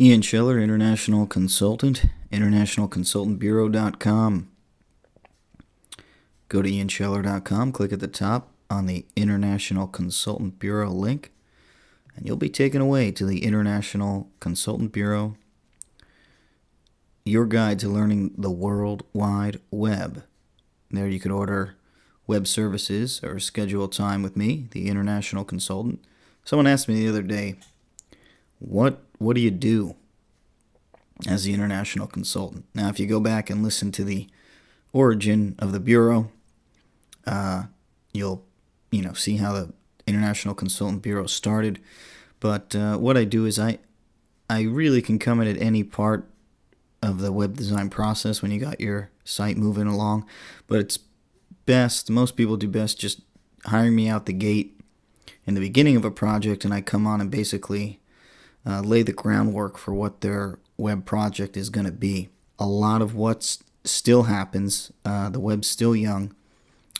Ian Scheller, International Consultant, internationalconsultantbureau.com. Go to ianscheller.com, click at the top on the International Consultant Bureau link, and you'll be taken away to the International Consultant Bureau, your guide to learning the World Wide Web. There you can order web services or schedule time with me, the International Consultant. Someone asked me the other day, what do you do as the international consultant? Now, if you go back and listen to the origin of the Bureau, you'll see how the International Consultant Bureau started. But what I do is I really can come in at any part of the web design process when you got your site moving along. But it's best, most people do best just hiring me out the gate in the beginning of a project, and I come on and basically lay the groundwork for what their web project is going to be. A lot of what still happens, the web's still young,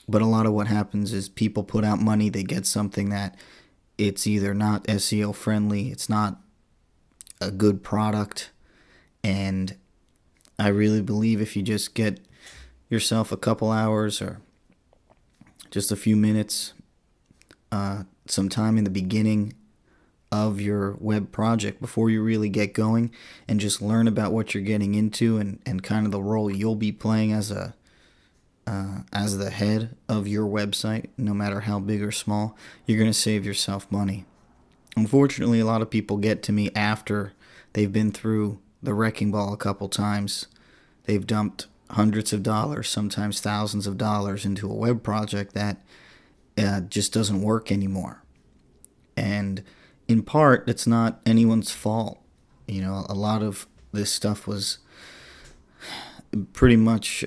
but a lot of what happens is people put out money, they get something that it's either not SEO friendly, it's not a good product, and I really believe if you just get yourself a couple hours or just a few minutes, some time in the beginning of your web project before you really get going, and just learn about what you're getting into and kind of the role you'll be playing as the head of your website, no matter how big or small, you're going to save yourself money. Unfortunately, a lot of people get to me after they've been through the wrecking ball a couple times. They've dumped hundreds of dollars, sometimes thousands of dollars into a web project that just doesn't work anymore. And in part, it's not anyone's fault. A lot of this stuff was pretty much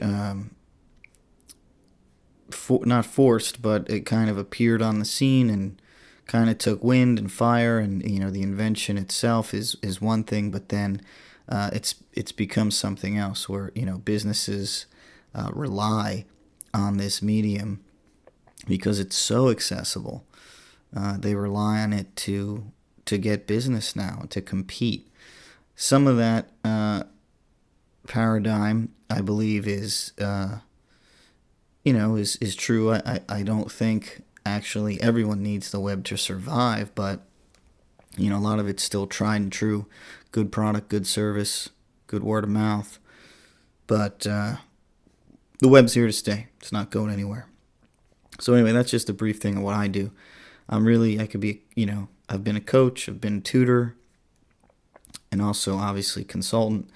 not forced, but it kind of appeared on the scene and kind of took wind and fire. And the invention itself is one thing, but then it's become something else where businesses rely on this medium because it's so accessible. They rely on it to get business now, to compete. Some of that paradigm, I believe, is true. I don't think actually everyone needs the web to survive, but a lot of it's still tried and true. Good product, good service, good word of mouth. But the web's here to stay. It's not going anywhere. So anyway, that's just a brief thing of what I do. I've been a coach, I've been a tutor, and also obviously consultant.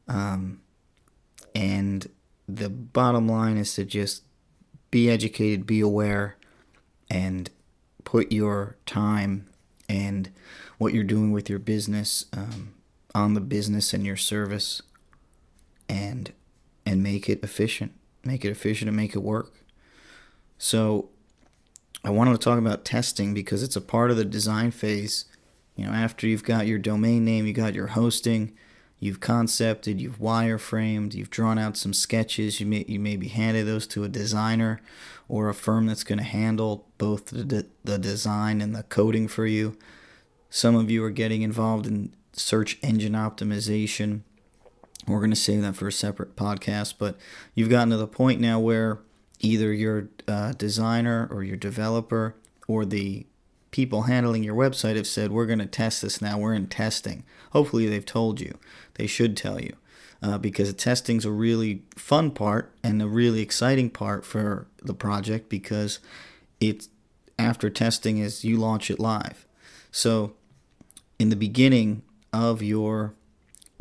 And the bottom line is to just be educated, be aware, and put your time and what you're doing with your business on the business and your service, and make it efficient. Make it efficient and make it work. So I wanted to talk about testing because it's a part of the design phase. After you've got your domain name, you got your hosting, you've concepted, you've wireframed, you've drawn out some sketches, you may be handed those to a designer or a firm that's going to handle both the design and the coding for you. Some of you are getting involved in search engine optimization. We're going to save that for a separate podcast, but you've gotten to the point now where either your designer or your developer or the people handling your website have said, we're going to test this now. We're in testing. Hopefully they've told you. They should tell you because testing's a really fun part and a really exciting part for the project, because it's after testing is you launch it live. So in the beginning of your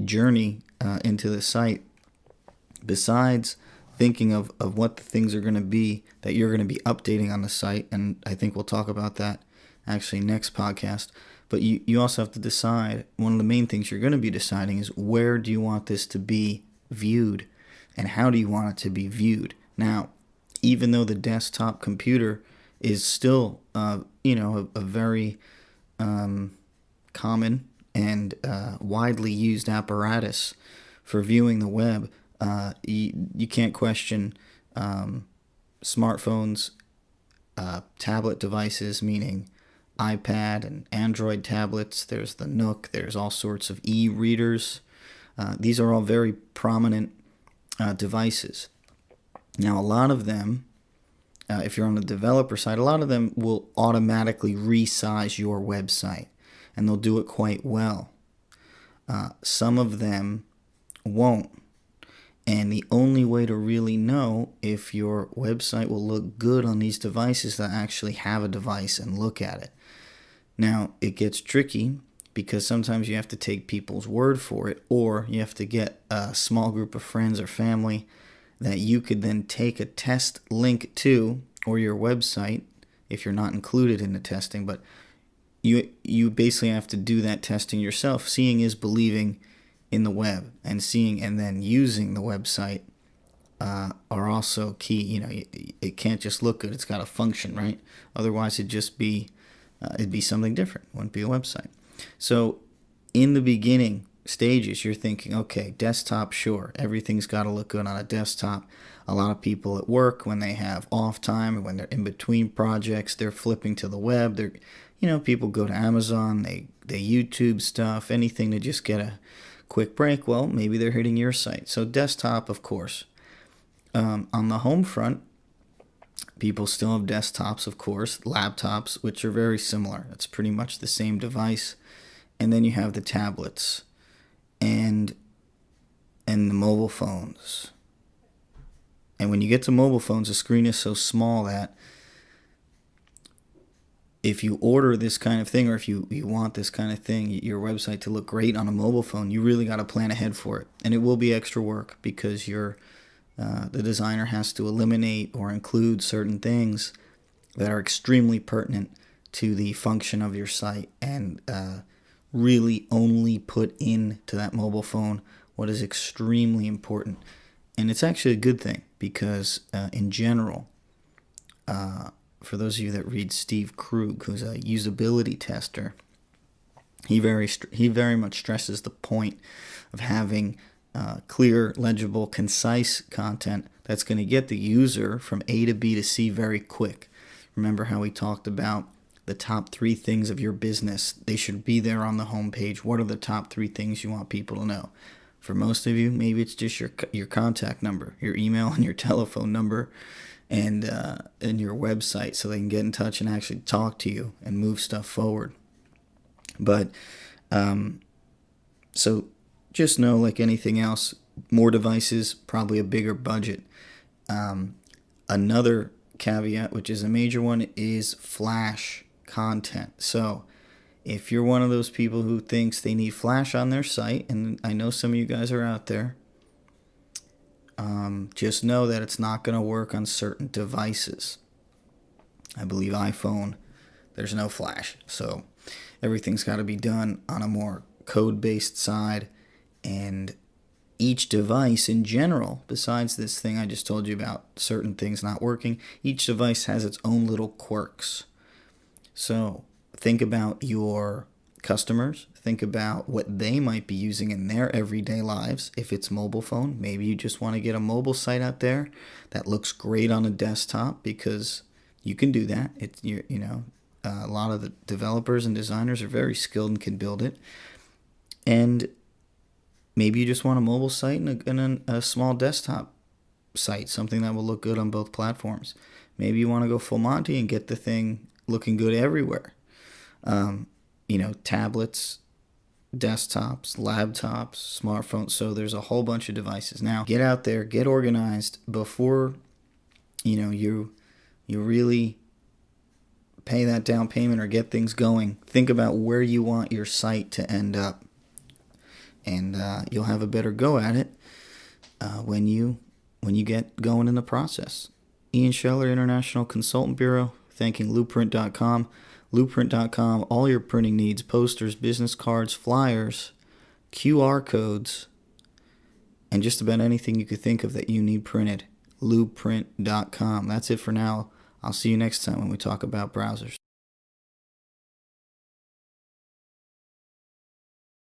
journey into the site, besides thinking of what the things are going to be that you're going to be updating on the site, and I think we'll talk about that actually next podcast, but you also have to decide, one of the main things you're going to be deciding is where do you want this to be viewed and how do you want it to be viewed. Now, even though the desktop computer is still a very common and widely used apparatus for viewing the web, you can't question smartphones, tablet devices, meaning iPad and Android tablets. There's the Nook. There's all sorts of e-readers. These are all very prominent devices. Now, a lot of them, if you're on the developer side, a lot of them will automatically resize your website, and they'll do it quite well. Some of them won't. And the only way to really know if your website will look good on these devices is to actually have a device and look at it. Now, it gets tricky because sometimes you have to take people's word for it, or you have to get a small group of friends or family that you could then take a test link to, or your website, if you're not included in the testing. But you basically have to do that testing yourself. Seeing is believing in the web, and seeing and then using the website are also key. You know, it can't just look good; it's got to function, right? Otherwise, it'd be something different. It wouldn't be a website. So, in the beginning stages, you're thinking, okay, desktop, sure, everything's got to look good on a desktop. A lot of people at work, when they have off time or when they're in between projects, they're flipping to the web. People go to Amazon, they YouTube stuff, anything to just get a quick break. Well, maybe they're hitting your site. So desktop, of course. On the home front, people still have desktops, of course, laptops, which are very similar. It's pretty much the same device. And then you have the tablets and the mobile phones. And when you get to mobile phones, the screen is so small that if you order this kind of thing, or if you want this kind of thing, your website to look great on a mobile phone, you really got to plan ahead for it. And it will be extra work because the designer has to eliminate or include certain things that are extremely pertinent to the function of your site, and really only put into that mobile phone what is extremely important. And it's actually a good thing because in general, for those of you that read Steve Krug, who's a usability tester, he very much stresses the point of having clear, legible, concise content that's going to get the user from A to B to C very quick. Remember how we talked about the top 3 things of your business? They should be there on the homepage. What are the top 3 things you want people to know? For most of you, maybe it's just your contact number, your email, and your telephone number, and your website, so they can get in touch and actually talk to you and move stuff forward. But so just know, like anything else, more devices, probably a bigger budget. Another caveat, which is a major one, is Flash content. So if you're one of those people who thinks they need Flash on their site, and I know some of you guys are out there, just know that it's not going to work on certain devices. I believe iPhone, there's no Flash. So everything's got to be done on a more code-based side. And each device in general, besides this thing I just told you about, certain things not working, each device has its own little quirks. So think about your customers. Think about what they might be using in their everyday lives. If it's mobile phone, maybe you just want to get a mobile site out there that looks great on a desktop, because you can do that. A lot of the developers and designers are very skilled and can build it. And maybe you just want a mobile site and a small desktop site, something that will look good on both platforms. Maybe you want to go full Monty and get the thing looking good everywhere. Tablets, desktops, laptops, smartphones. So there's a whole bunch of devices. Now, get out there, get organized before you really pay that down payment or get things going. Think about where you want your site to end up, and you'll have a better go at it when you get going in the process. Ian Scheller, International Consultant Bureau, thanking Blueprint.com. Blueprint.com, all your printing needs: posters, business cards, flyers, QR codes, and just about anything you could think of that you need printed. Blueprint.com. That's it for now. I'll see you next time when we talk about browsers.